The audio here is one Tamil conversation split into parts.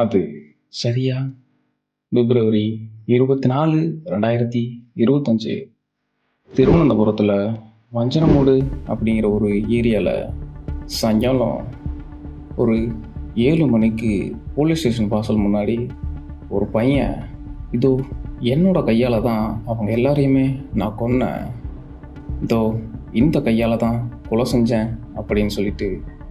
அது சரியா பிப்ரவரி 24, 2025 திருவனந்தபுரத்தில் வஞ்சனமூடு அப்படிங்கிற ஒரு ஏரியாவில் சாயங்காலம் ஒரு 7 மணிக்கு போலீஸ் ஸ்டேஷன் வாசல் முன்னாடி ஒரு பையன், இதோ என்னோட கையால் தான் அவங்க எல்லாரையுமே நான் கொன்னேன், இதோ இந்த கையால் தான் கொலை செஞ்சேன் அப்படின்னு சொல்லிட்டு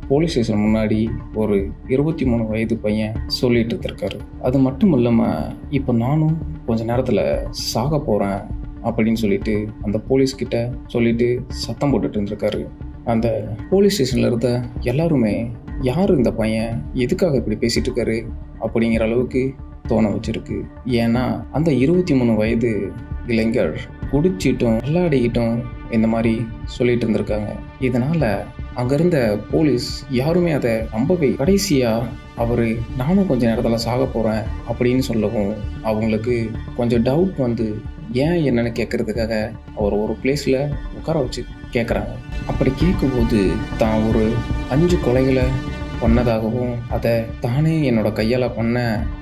போலீஸ் ஸ்டேஷன் முன்னாடி ஒரு 23 வயது பையன் சொல்லிட்டு இருந்திருக்காரு. அது மட்டும் இல்லாமல் இப்போ நானும் கொஞ்ச நேரத்தில் சாக போகிறேன் அப்படின்னு சொல்லிட்டு அந்த போலீஸ்கிட்ட சொல்லிட்டு சத்தம் போட்டுட்டு இருந்திருக்காரு. அந்த போலீஸ் ஸ்டேஷனில் இருந்த எல்லாருமே யார் இந்த பையன், எதுக்காக இப்படி பேசிகிட்டு இருக்காரு அப்படிங்கிற அளவுக்கு தோண வச்சிருக்கு. ஏன்னா அந்த 23 வயது இளைஞர் குடிச்சிட்டும் விளையாடிக்கிட்டும் இந்த மாதிரி சொல்லிட்டு இருந்திருக்காங்க. இதனால் அங்கே இருந்த போலீஸ் யாருமே அதை நம்பவே, கடைசியாக அவர் நானும் கொஞ்சம் நேரத்தில் சாக போகிறேன் அப்படின்னு சொல்லவும் அவங்களுக்கு கொஞ்சம் டவுட் வந்து ஏன் என்னன்னு கேட்குறதுக்காக அவர் ஒரு பிளேஸில் உட்கார வச்சு கேட்குறாங்க. அப்படி கேட்கும்போது தான் ஒரு 5 கொலைகளை பண்ணதாகவும் அதை தானே என்னோட கையால் பண்ண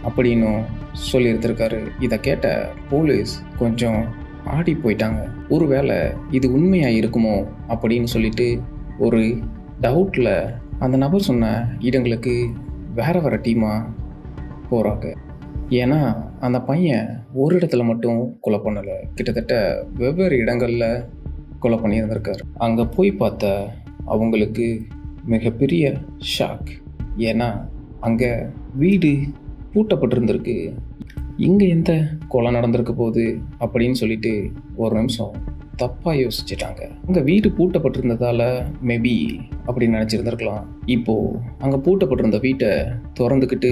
அப்படின்னும் சொல்லியிருந்திருக்காரு. இதை கேட்ட போலீஸ் கொஞ்சம் ஆடி போயிட்டாங்க. ஒருவேளை இது உண்மையாக இருக்குமோ அப்படின்னு சொல்லிட்டு ஒரு டவுட்டில் அந்த நபர் சொன்ன இடங்களுக்கு வேறு டீமாக போகிறாங்க. ஏன்னா அந்த பையன் ஒரு இடத்துல மட்டும் கொலை பண்ணலை, கிட்டத்தட்ட வெவ்வேறு இடங்களில் கொலை பண்ணியிருந்திருக்காரு. அங்கே போய் பார்த்தா அவங்களுக்கு மிகப்பெரிய ஷாக். ஏன்னா அங்கே வீடு பூட்டப்பட்டிருந்திருக்கு. இங்கே எந்த கொலை நடந்திருக்க போகுது அப்படின்னு சொல்லிட்டு ஒரு நிமிஷம் தப்பாக யோசிச்சிட்டாங்க. அங்கே வீடு பூட்டப்பட்டிருந்ததால் மேபி அப்படின்னு நினச்சிருந்துருக்கலாம். இப்போது அங்கே பூட்டப்பட்டிருந்த வீட்டை திறந்துக்கிட்டு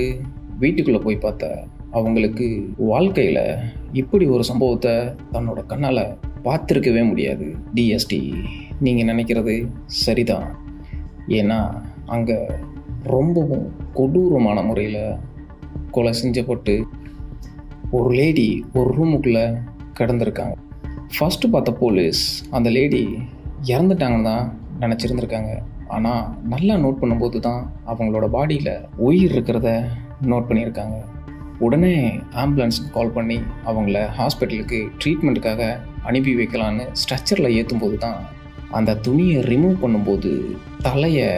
வீட்டுக்குள்ளே போய் பார்த்தா அவங்களுக்கு வாழ்க்கையில் இப்படி ஒரு சம்பவத்தை தன்னோட கண்ணால் பார்த்துருக்கவே முடியாது. டிஎஸ்டி, நீங்கள் நினைக்கிறது சரிதான். ஏன்னா அங்கே ரொம்பவும் கொடூரமான முறையில் கொலை செஞ்சப்பட்டு ஒரு லேடி ஒரு ரூமுக்குள்ளே கிடந்திருக்காங்க. ஃபஸ்ட்டு பார்த்த போலீஸ் அந்த லேடி இறந்துட்டாங்கன்னு தான் நினச்சிருந்துருக்காங்க. ஆனால் நல்லா நோட் பண்ணும்போது தான் அவங்களோட பாடியில் உயிர் இருக்கிறத நோட் பண்ணியிருக்காங்க. உடனே ஆம்புலன்ஸுக்கு கால் பண்ணி அவங்கள ஹாஸ்பிட்டலுக்கு ட்ரீட்மெண்ட்டுக்காக அனுப்பி வைக்கலான்னு ஸ்ட்ரெச்சரில் ஏற்றும்போது தான் அந்த துணியை ரிமூவ் பண்ணும்போது தலையை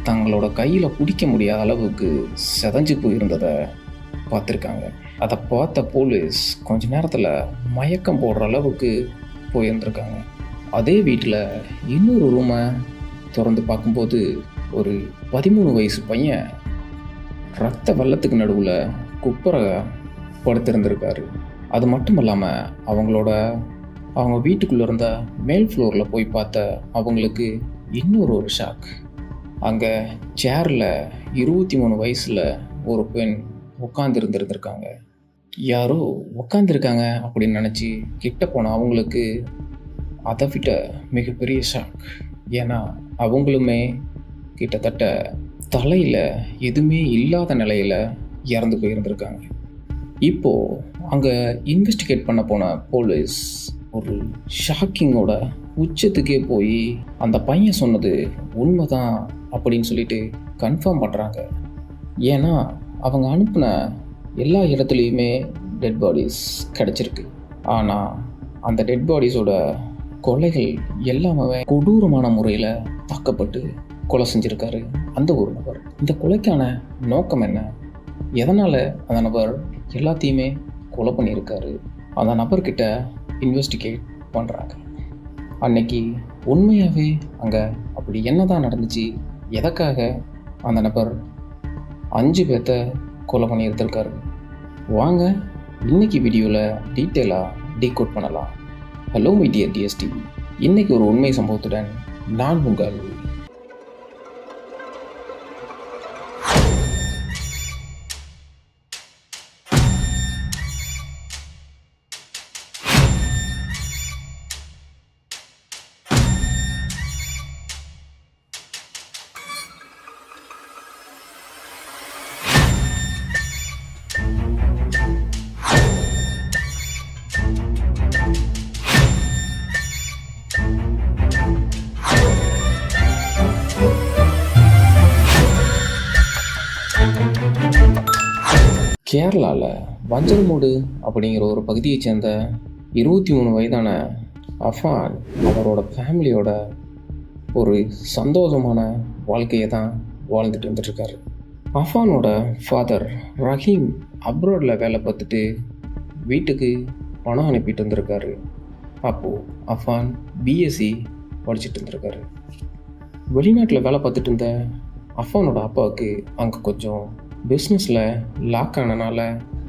தங்களோட கையில் பிடிக்க முடியாத அளவுக்கு செதஞ்சு போயிருந்ததை பார்த்துருக்காங்க. அதை பார்த்த போலீஸ் கொஞ்ச நேரத்தில் மயக்கம் போடுற அளவுக்கு போயிருந்துருக்காங்க. அதே வீட்டில் இன்னொரு ரூமை திறந்து பார்க்கும்போது ஒரு 13 வயசு பையன் ரத்த வெள்ளத்துக்கு நடுவில் குப்புரை படுத்திருந்திருக்காரு. அது மட்டும் இல்லாமல் அவங்க வீட்டுக்குள்ளே இருந்த மேல் ஃப்ளோரில் போய் பார்த்த அவங்களுக்கு இன்னொரு ஷாக். அங்கே சேரில் 23 வயசில் ஒரு பெண் உட்காந்துருந்துருந்துருக்காங்க. யாரோ உட்காந்துருக்காங்க அப்படின்னு நினச்சி கிட்ட போன அவங்களுக்கு அதை விட மிகப்பெரிய ஷாக். ஏன்னா அவங்களுமே கிட்டத்தட்ட தலையில் எதுவுமே இல்லாத நிலையில் இறந்து போயிருந்திருக்காங்க. இப்போது அங்கே இன்வெஸ்டிகேட் பண்ண போன போலீஸ் ஒரு ஷாக்கிங்கோட உச்சத்துக்கே போய் அந்த பையன் சொன்னது உண்மைதான் அப்படின்னு சொல்லிட்டு கன்ஃபார்ம் பண்ணுறாங்க. ஏன்னா அவங்க அனுப்பின எல்லா இடத்துலையுமே டெட் பாடிஸ் கிடச்சிருக்கு. ஆனால் அந்த டெட் பாடிஸோட கொலைகள் எல்லாமே கொடூரமான முறையில் தாக்கப்பட்டு கொலை செஞ்சுருக்காரு அந்த ஒரு நபர். இந்த கொலைக்கான நோக்கம் என்ன, எதனால் அந்த நபர் எல்லாத்தையுமே கொலை பண்ணியிருக்காரு, அந்த நபர்கிட்ட இன்வெஸ்டிகேட் பண்ணுறாங்க. அன்னைக்கு உண்மையாகவே அங்கே அப்படி என்ன தான் நடந்துச்சு, எதற்காக அந்த நபர் 5 பேர்த்த கொலை பண்ணியிருந்திருக்காரு, வாங்க இன்னைக்கு வீடியோவில் டீட்டெயிலாக டீகோட் பண்ணலாம். ஹலோ மை டியர் டிஎஸ்டி, இன்னைக்கு ஒரு உண்மை சம்பவத்துடன் நான் உங்கள் கேரளாவில் வஞ்சரமூடு அப்படிங்கிற ஒரு பகுதியைச் சேர்ந்த 23 வயதான அஃபான் அவரோட ஃபேமிலியோட ஒரு சந்தோஷமான வாழ்க்கையை தான் வாழ்ந்துட்டு வந்துட்டுருக்காரு. அஃபானோட ஃபாதர் ரஹீம் அப்ராடில் வேலை பார்த்துட்டு வீட்டுக்கு பணம் அனுப்பிட்டு வந்திருக்காரு. அப்போது அஃபான் பிஎஸ்சி படிச்சுட்டு இருந்திருக்காரு. வெளிநாட்டில் வேலை பார்த்துட்டு இருந்த அஃபானோட அப்பாவுக்கு அங்கே கொஞ்சம் பிஸ்னஸில் லாக் ஆனனால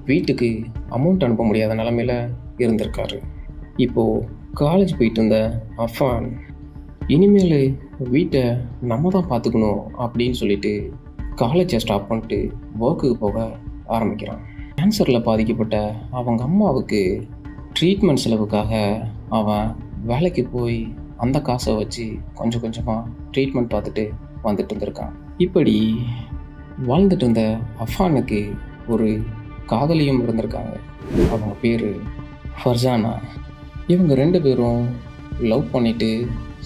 வீட்டுக்கு அமௌண்ட் அனுப்ப முடியாத நிலமையில் இருந்திருக்காரு. இப்போது காலேஜ் போயிட்டு இருந்த அஃபான் இனிமேல் வீட்டை நம்ம தான் பார்த்துக்கணும் அப்படின்னு சொல்லிட்டு காலேஜை ஸ்டாப் பண்ணிட்டு ஒர்க்குக்கு போக ஆரம்பிக்கிறான். கேன்சரில் பாதிக்கப்பட்ட அவங்க அம்மாவுக்கு ட்ரீட்மெண்ட் செலவுக்காக அவன் வேலைக்கு போய் அந்த காசை வச்சு கொஞ்சம் கொஞ்சமாக ட்ரீட்மெண்ட் பார்த்துட்டு வந்துட்டு இருந்திருக்கான். இப்படி வாழ்ந்துட்டு இருந்த அஃபானுக்கு ஒரு காதலியும் இருந்திருக்காங்க. அவங்க பேர் ஃபர்ஜானா. இவங்க 2 பேரும் லவ் பண்ணிவிட்டு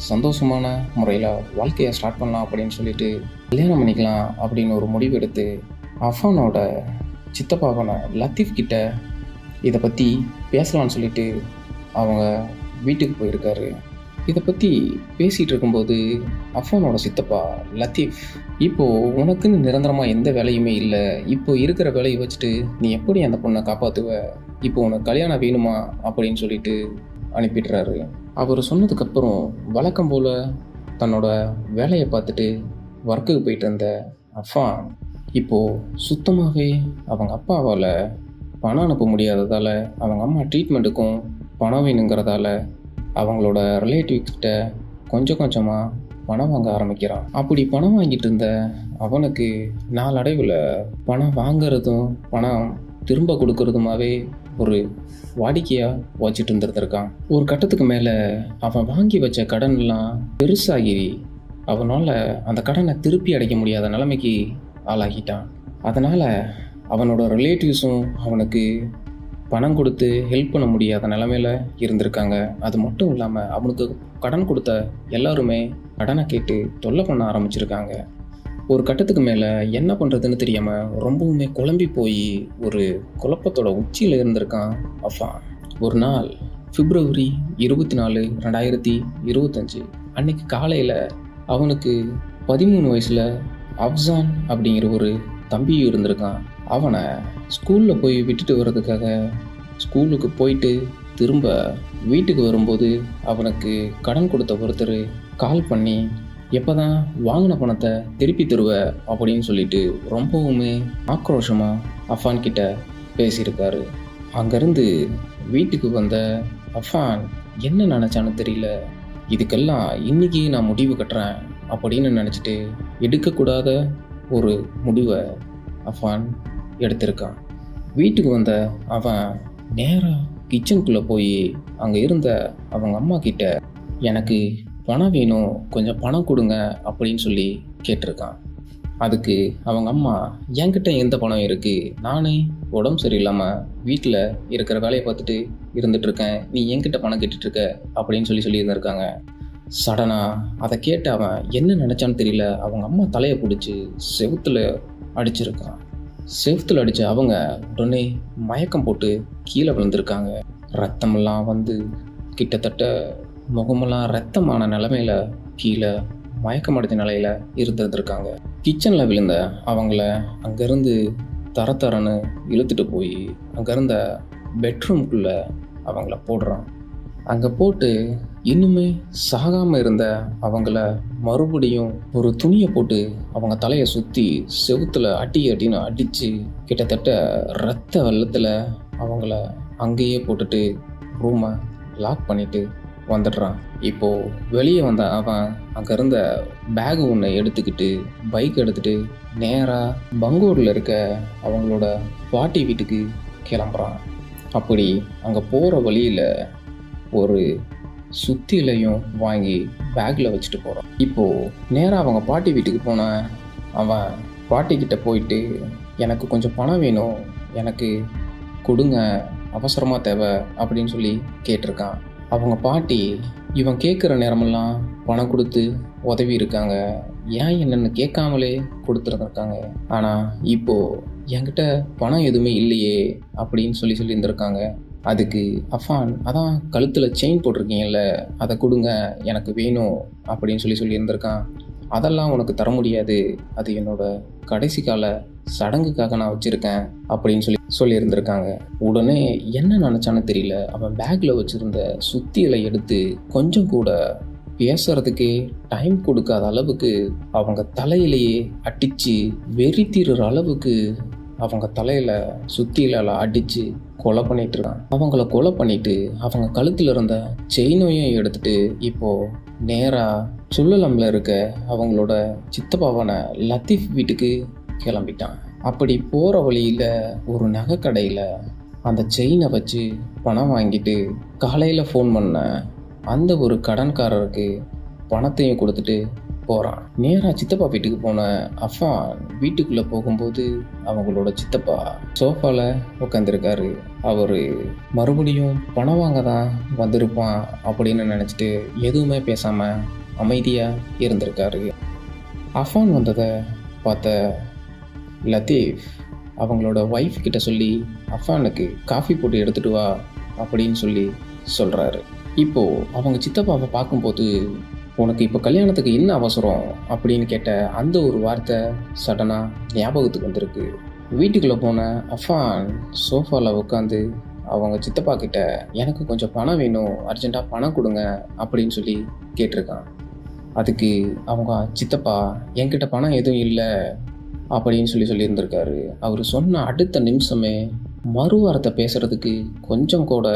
சந்தோஷமான முறையில் வாழ்க்கையை ஸ்டார்ட் பண்ணலாம் அப்படின்னு சொல்லிட்டு கல்யாணம் பண்ணிக்கலாம் அப்படின்னு ஒரு முடிவு எடுத்து அஃபானோட சித்தப்பாவான லத்தீஃப் கிட்ட இதை பற்றி பேசலான்னு சொல்லிட்டு அவங்க வீட்டுக்கு போயிருக்காரு. இதை பற்றி பேசிகிட்டு இருக்கும்போது அஃபானோட சித்தப்பா லத்தீஃப், இப்போது உனக்குன்னு நிரந்தரமாக எந்த வேலையுமே இல்லை, இப்போ இருக்கிற வேலையை வச்சுட்டு நீ எப்படி அந்த பொண்ணை காப்பாற்றுவ, இப்போ உனக்கு கல்யாணம் வேணுமா அப்படின்னு சொல்லிட்டு அனுப்பிடுறாரு. அவர் சொன்னதுக்கப்புறம் வழக்கம் போல் தன்னோட வேலையை பார்த்துட்டு ஒர்க்குக்கு போயிட்டு இருந்த அஃபான் இப்போது சுத்தமாகவே அவங்க அப்பாவால் பணம் அனுப்ப முடியாததால் அவங்க அம்மா ட்ரீட்மெண்ட்டுக்கும் பணம் வேணுங்கிறதால அவங்களோட ரிலேட்டிவ்கிட்ட கொஞ்சம் கொஞ்சமாக பணம் வாங்க ஆரம்பிக்கிறான். அப்படி பணம் வாங்கிட்டு இருந்த அவனுக்கு நாளடைவில் பணம் வாங்கிறதும் பணம் திரும்ப கொடுக்கறதுமாவே ஒரு வாடிக்கையாக வச்சுட்டு இருந்திருக்கான். ஒரு கட்டத்துக்கு மேலே அவன் வாங்கி வச்ச கடன்லாம் பெருசாகி அவனால் அந்த கடனை திருப்பி அடைக்க முடியாத நிலைமைக்கு ஆளாகிட்டான். அதனால் அவனோட ரிலேட்டிவ்ஸும் அவனுக்கு பணம் கொடுத்து ஹெல்ப் பண்ண முடியாத நிலமையில் இருந்திருக்காங்க. அது மட்டும் இல்லாமல் அவனுக்கு கடன் கொடுத்த எல்லாருமே கடனை கேட்டு தொல்லை பண்ண ஆரம்பிச்சிருக்காங்க. ஒரு கட்டத்துக்கு மேலே என்ன பண்ணுறதுன்னு தெரியாமல் ரொம்பவுமே குழம்பி போய் ஒரு குழப்பத்தோட உச்சியில் இருந்திருக்கான் அஃபான். ஒரு நாள் பிப்ரவரி 24, 2025 அன்னைக்கு காலையில் அவனுக்கு 13 வயசில் அப்சான் அப்படிங்கிற ஒரு தம்பியும் இருந்திருக்கான். அவனை ஸ்கூலில் போய் விட்டுட்டு வர்றதுக்காக ஸ்கூலுக்கு போயிட்டு திரும்ப வீட்டுக்கு வரும்போது அவனுக்கு கடன் கொடுத்த ஒருத்தர் கால் பண்ணி எப்போ தான் வாங்கின பணத்தை திருப்பி தருவ அப்படின்னு சொல்லிட்டு ரொம்பவுமே ஆக்ரோஷமாக அஃபான் கிட்ட பேசியிருக்காரு. அங்கேருந்து வீட்டுக்கு வந்த அஃபான் என்ன நினச்சான்னு தெரியல, இதுக்கெல்லாம் இன்றைக்கி நான் முடிவு கட்டுறேன் அப்படின்னு நினச்சிட்டு எடுக்கக்கூடாத ஒரு முடிவை அஃபான் எடுத்திருக்கான். வீட்டுக்கு வந்த அவன் நேராக கிச்சனுக்குள்ளே போய் அங்கே இருந்த அவங்க அம்மா கிட்ட எனக்கு பணம் வேணும், கொஞ்சம் பணம் கொடுங்க அப்படின்னு சொல்லி கேட்டிருக்கான். அதுக்கு அவங்க அம்மா, என்கிட்ட எந்த பணம் இருக்குது, நானே உடம்பு சரியில்லாமல் வீட்டில் இருக்கிற வேலையை பார்த்துட்டு இருந்துகிட்ருக்கேன், நீ என்கிட்ட பணம் கேட்டுட்ருக்க அப்படின்னு சொல்லியிருந்திருக்காங்க. சடனாக அதை கேட்டு அவன் என்ன நினச்சான்னு தெரியல, அவங்க அம்மா தலையை பிடிச்சி செவுத்தில் அடிச்சிருக்கான். செவுத்தில் அடித்த அவங்க உடனே மயக்கம் போட்டு கீழே விழுந்திருக்காங்க. ரத்தமெல்லாம் வந்து கிட்டத்தட்ட முகமெல்லாம் ரத்தமான நிலமையில கீழே மயக்கம் அடைஞ்ச நிலையில் இருந்திருக்காங்க. கிச்சனில் விழுந்த அவங்கள அங்கேருந்து தரன்னு இழுத்துட்டு போய் அங்கேருந்த பெட்ரூம்குள்ளே அவங்கள போடுறான். அங்கே போட்டு இன்னுமே சாகாமல் இருந்த அவங்கள மறுபடியும் ஒரு துணியை போட்டு அவங்க தலையை சுற்றி செவுத்தில் அட்டின்னு அடித்து கிட்டத்தட்ட ரத்த வெள்ளத்தில் அவங்கள அங்கேயே போட்டுட்டு ரூமை லாக் பண்ணிட்டு வந்துடுறான். இப்போது வெளியே வந்த அவன் அங்கே இருந்த பேகு ஒன்று எடுத்துக்கிட்டு பைக் எடுத்துகிட்டு நேராக பங்கூரில் இருக்க அவங்களோட பாட்டி வீட்டுக்கு கிளம்புறான். அப்படி அங்கே போகிற வழியில் ஒரு சுத்திலையும் வாங்கி பேக்கில் வச்சுட்டு போகிறான். இப்போது நேராக அவங்க பாட்டி வீட்டுக்கு போன அவன் பாட்டிக்கிட்ட போயிட்டு எனக்கு கொஞ்சம் பணம் வேணும், எனக்கு கொடுங்க, அவசரமாக தேவை அப்படின்னு சொல்லி கேட்டிருக்கான். அவங்க பாட்டி இவன் கேட்குற நேரமெல்லாம் பணம் கொடுத்து உதவி இருக்காங்க, ஏன் என்னென்னு கேட்காமலே கொடுத்துருந்துருக்காங்க. ஆனால் இப்போது என்கிட்ட பணம் எதுவுமே இல்லையே அப்படின்னு சொல்லியிருந்திருக்காங்க. அதுக்கு அஃபான், அதான் கழுத்தில் செயின் போட்டிருக்கீங்கல்ல, அதை கொடுங்க, எனக்கு வேணும் அப்படின்னு சொல்லியிருந்திருக்கான். அதெல்லாம் உனக்கு தர முடியாது, அது என்னோட கடைசி கால சடங்குக்காக நான் வச்சுருக்கேன் அப்படின்னு சொல்லியிருந்திருக்காங்க. உடனே என்ன நினச்சான்னு தெரியல, அவன் பேக்கில் வச்சுருந்த சுத்தியலை எடுத்து கொஞ்சம் கூட பேசுறதுக்கே டைம் கொடுக்காத அளவுக்கு அவங்க தலையிலேயே அடித்து வெறித்தீர்ற அளவுக்கு அவங்க தலையில் சுத்தியில அடித்து கொலை பண்ணிட்டு இருக்கான். அவங்கள கொலை பண்ணிட்டு அவங்க கழுத்தில் இருந்த செயினையும் எடுத்துட்டு இப்போது நேராக சுள்ளலம்ல இருக்க அவங்களோட சித்தப்பாவான லத்தீஃப் வீட்டுக்கு கிளம்பிட்டான். அப்படி போகிற வழியில் ஒரு நகை கடையில் அந்த செயினை வச்சு பணம் வாங்கிட்டு காலையில் ஃபோன் பண்ண அந்த ஒரு கடன்காரருக்கு பணத்தையும் கொடுத்துட்டு போகிறான். நேராக சித்தப்பா வீட்டுக்கு போன அஃபான் வீட்டுக்குள்ளே போகும்போது அவங்களோட சித்தப்பா சோஃபாவில் உட்காந்துருக்காரு. அவர் மறுபடியும் பணம் வாங்க தான் வந்திருப்பான் அப்படின்னு நினச்சிட்டு எதுவுமே பேசாமல் அமைதியாக இருந்திருக்காரு. அஃபான் வந்ததை பார்த்த லத்தீஃப் அவங்களோட ஒய்ஃப் கிட்ட சொல்லி அஃபானுக்கு காஃபி போட்டு எடுத்துகிட்டு வா அப்படின்னு சொல்கிறாரு. இப்போது அவங்க சித்தப்பாவை பார்க்கும்போது, உனக்கு இப்போ கல்யாணத்துக்கு என்ன அவசரம் அப்படின்னு கேட்ட அந்த ஒரு வார்த்தை சடனாக ஞாபகத்துக்கு வந்திருக்கு. வீட்டுக்குள்ளே போன அஃபான் சோஃபாவில் உட்காந்து அவங்க சித்தப்பா கிட்ட, எனக்கு கொஞ்சம் பணம் வேணும், அர்ஜென்ட்டாக பணம் கொடுங்க அப்படின்னு கேட்டிருக்கான். அதுக்கு அவங்க சித்தப்பா, என்கிட்ட பணம் எதுவும் இல்லை அப்படின்னு சொல்லியிருந்திருக்காரு. அவர் சொன்ன அடுத்த நிமிஷமே மறுவாரத்தை பேசுகிறதுக்கு கொஞ்சம் கூட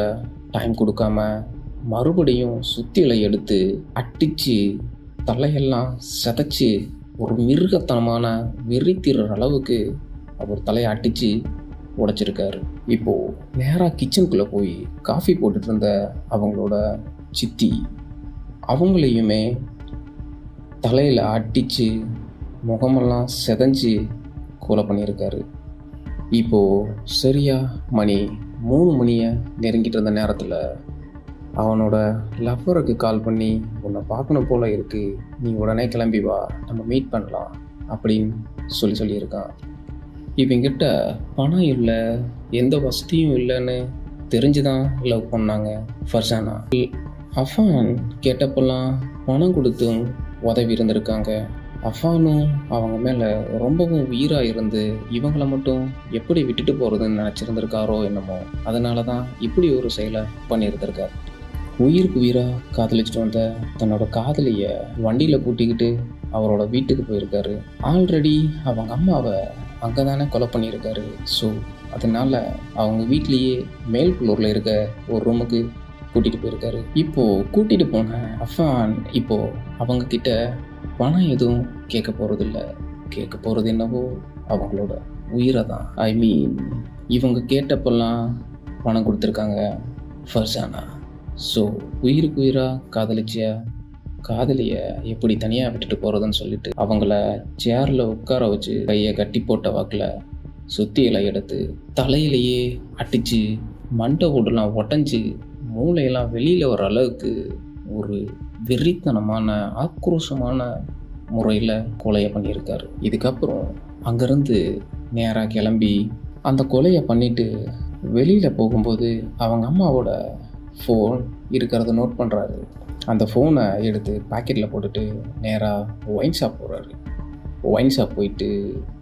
டைம் கொடுக்காம மறுபடியும் சுத்தியலை எடுத்து அடித்து தலையெல்லாம் சிதைச்சி ஒரு மிருகத்தனமான வெறித்திற அளவுக்கு அவர் தலையை அடித்து உடைச்சிருக்காரு. இப்போது நேராக கிச்சனுக்குள்ளே போய் காஃபி போட்டுட்டு இருந்த அவங்களோட சித்தி அவங்களையுமே தலையில் அடித்து முகமெல்லாம் செதஞ்சு கொலை பண்ணியிருக்காரு. இப்போது சரியாக மணி 3 மணியை நெருங்கிட்டு இருந்த நேரத்தில் அவனோட லவ்வருக்கு கால் பண்ணி, உன்னை பார்க்கணும் போல இருக்குது, நீ உடனே கிளம்பி வா, நம்ம மீட் பண்ணலாம் அப்படின்னு சொல்லியிருக்கான். இவங்கிட்ட பணம் இல்லை, எந்த வசதியும் இல்லைன்னு தெரிஞ்சு தான் லவ் பண்ணாங்க ஃபர்சானா. அஃபான் கேட்டப்பெல்லாம் பணம் கொடுத்தும் உதவி இருந்திருக்காங்க. அஃபானும் அவங்க மேலே ரொம்பவும் உயிராக இருந்து இவங்கள மட்டும் எப்படி விட்டுட்டு போகிறதுன்னு நினச்சிருந்துருக்காரோ என்னமோ, அதனால தான் இப்படி ஒரு செயலை பண்ணியிருந்திருக்கார். உயிருக்கு உயிராக காதலிச்சுட்டு வந்த தன்னோட காதலியை வண்டியில் கூட்டிக்கிட்டு அவரோட வீட்டுக்கு போயிருக்காரு. ஆல்ரெடி அவங்க அம்மாவை அங்கே தானே கொலை பண்ணியிருக்காரு. ஸோ அதனால் அவங்க வீட்லேயே மேல் ஃப்ளோரில் இருக்க ஒரு ரூமுக்கு கூட்டிகிட்டு போயிருக்காரு. இப்போது கூட்டிகிட்டு போன அஃபான் இப்போது அவங்கக்கிட்ட பணம் எதுவும் கேட்க போகிறதில்ல. கேட்க போகிறது என்னவோ அவங்களோட உயிரை தான். ஐ மீன், இவங்க கேட்டப்பெல்லாம் பணம் கொடுத்துருக்காங்க ஃபர்சானா. ஸோ உயிருக்கு உயிராக காதலிச்சிய காதலியை எப்படி தனியாக விட்டுட்டு போகிறதுன்னு சொல்லிட்டு அவங்கள சேரில் உட்கார வச்சு கையை கட்டி போட்ட வாக்கில் சுத்தியலை எடுத்து தலையிலேயே அடித்து மண்டை ஓடெல்லாம் உடஞ்சி மூளையெல்லாம் வெளியில் வர அளவுக்கு ஒரு வெறித்தனமான ஆக்ரோஷமான முறையில் கொலையை பண்ணியிருக்காரு. இதுக்கப்புறம் அங்கேருந்து நேராக கிளம்பி அந்த கொலையை பண்ணிவிட்டு வெளியில் போகும்போது அவங்க அம்மாவோட ஃபோன் இருக்கிறத நோட் பண்ணுறாரு. அந்த ஃபோனை எடுத்து பாக்கெட்டில் போட்டுட்டு நேராக ஒயின் ஷாப் போகிறாரு. ஒயின் ஷாப் போயிட்டு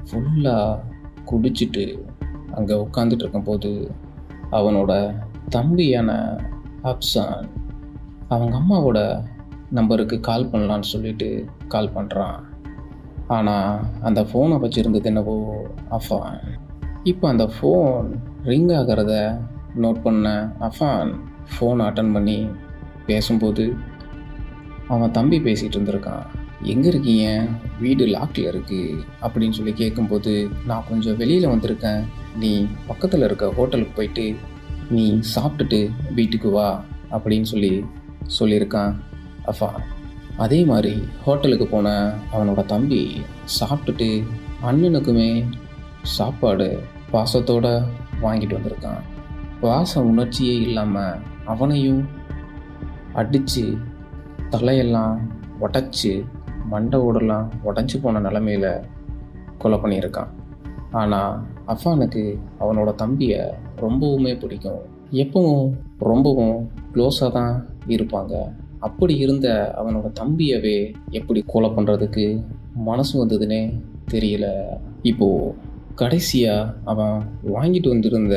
ஃபுல்லாக குடிச்சிட்டு அங்கே உட்காந்துட்டு இருக்கும்போது அவனோட தம்பியான அப்சான் அவங்க அம்மாவோட நம்பருக்கு கால் பண்ணலான்னு சொல்லிட்டு கால் பண்ணுறான். ஆனால் அந்த ஃபோனை வச்சுருந்தது என்னவோ அஃபான். இப்போ அந்த ஃபோன் ரிங் ஆகிறத நோட் பண்ண அஃபான் ஃபோன் அட்டன் பண்ணி பேசும்போது அவன் தம்பி பேசிகிட்டு இருந்திருக்கான். எங்கே இருக்கீங்க, வீடு லாக்கில் இருக்குது அப்படின்னு கேட்கும்போது, நான் கொஞ்சம் வெளியில் வந்திருக்கேன், நீ பக்கத்தில் இருக்க ஹோட்டலுக்கு போயிட்டு நீ சாப்பிட்டுட்டு வீட்டுக்கு வா அப்படின்னு சொல்லியிருக்கான் அஃபான். அதே மாதிரி ஹோட்டலுக்கு போன அவனோட தம்பி சாப்பிட்டுட்டு அண்ணனுக்குமே சாப்பாடு பாசத்தோடு வாங்கிட்டு வந்திருக்கான். பாச உணர்ச்சியே இல்லாமல் அவனையும் அடித்து தலையெல்லாம் உடச்சி மண்டை ஓடெல்லாம் உடஞ்சி போன நிலமையில் கொலை பண்ணியிருக்கான். ஆனால் அஃபானுக்கு அவனோட தம்பியை ரொம்பவுமே பிடிக்கும். எப்பவும் ரொம்பவும் க்ளோஸாக தான் இருப்பாங்க. அப்படி இருந்த அவனோட தம்பியவே எப்படி கொலை பண்ணுறதுக்கு மனசு வந்ததுன்னே தெரியல. இப்போது கடைசியாக அவன் வாங்கிட்டு வந்திருந்த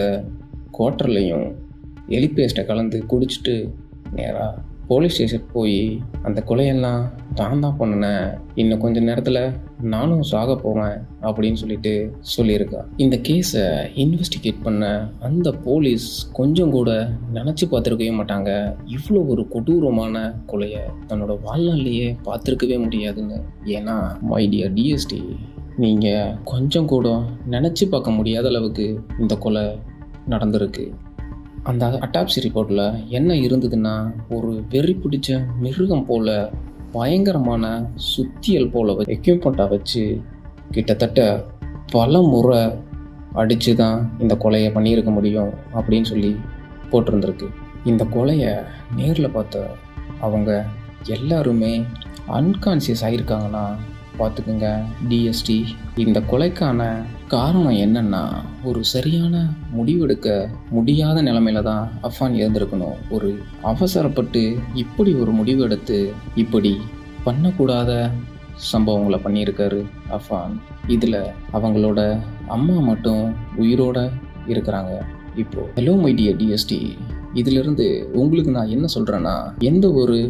குவார்ட்டர்லையும் எலி பேஸ்ட்டை கலந்து குடிச்சிட்டு நேராக போலீஸ் ஸ்டேஷன் போய் அந்த கொலையெல்லாம் தான் தான் பண்ணினேன், இன்னும் கொஞ்ச நேரத்தில் நானும் சாக போவேன் அப்படின்னு சொல்லியிருக்கான். இந்த கேஸை இன்வெஸ்டிகேட் பண்ண அந்த போலீஸ் கொஞ்சம் கூட நினச்சி பார்த்துருக்கவே மாட்டாங்க. இவ்வளோ ஒரு கொடூரமான கொலையை தன்னோட வாழ்நாள்லேயே பார்த்துருக்கவே முடியாதுன்னு. ஏன்னா மை டியர் டிஎஸ்டி, நீங்கள் கொஞ்சம் கூட நினச்சி பார்க்க முடியாத அளவுக்கு இந்த கொலை நடந்திருக்கு. அந்த அட்டாப்சி ரிப்போர்ட்டில் என்ன இருந்ததுன்னா, ஒரு வெறி பிடிச்ச மிருகம் போல் பயங்கரமான சுத்தியல் போல் எக்யூப்மெண்ட்டாக வச்சு கிட்டத்தட்ட பல முறை அடித்து தான் இந்த கொலையை பண்ணியிருக்க முடியும் அப்படின்னு போட்டிருந்துருக்கு. இந்த கொலையை நேரில் பார்த்த அவங்க எல்லாருமே அன்கான்சியஸ் ஆகியிருக்காங்கன்னா பார்த்துக்குங்க டிஎஸ்டி. இந்த கொலைக்கான காரணம் என்னன்னா, ஒரு சரியான முடிவெடுக்க முடியாத நிலைமையில தான் அஃபான் இருந்திருக்கணும். ஒரு அவசரப்பட்டு இப்படி ஒரு முடிவு எடுத்து இப்படி பண்ணக்கூடாத சம்பவங்களை பண்ணியிருக்காரு அஃபான். இதில் அவங்களோட அம்மா மட்டும் உயிரோட இருக்கிறாங்க. இப்போ ஹலோ மை டியர் டிஎஸ்டி, இதிலிருந்து உங்களுக்கு நான் என்ன சொல்கிறேன்னா, எந்த ஒரு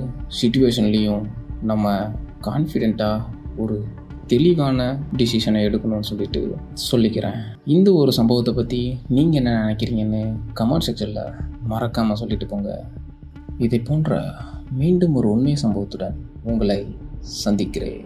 சிச்சுவேஷன்லேயும் நம்ம கான்ஃபிடெண்ட்டாக ஒரு தெளிவான டிசிஷனை எடுக்கணும்னு சொல்லிக்கிறேன். இந்த ஒரு சம்பவத்தை பற்றி நீங்கள் என்ன நினைக்கிறீங்கன்னு கமெண்ட் செக்ஷனில் மறக்காமல் சொல்லிட்டு போங்க. இதை போன்ற மீண்டும் ஒரு உண்மை சம்பவத்துடன் உங்களை சந்திக்கிறேன்.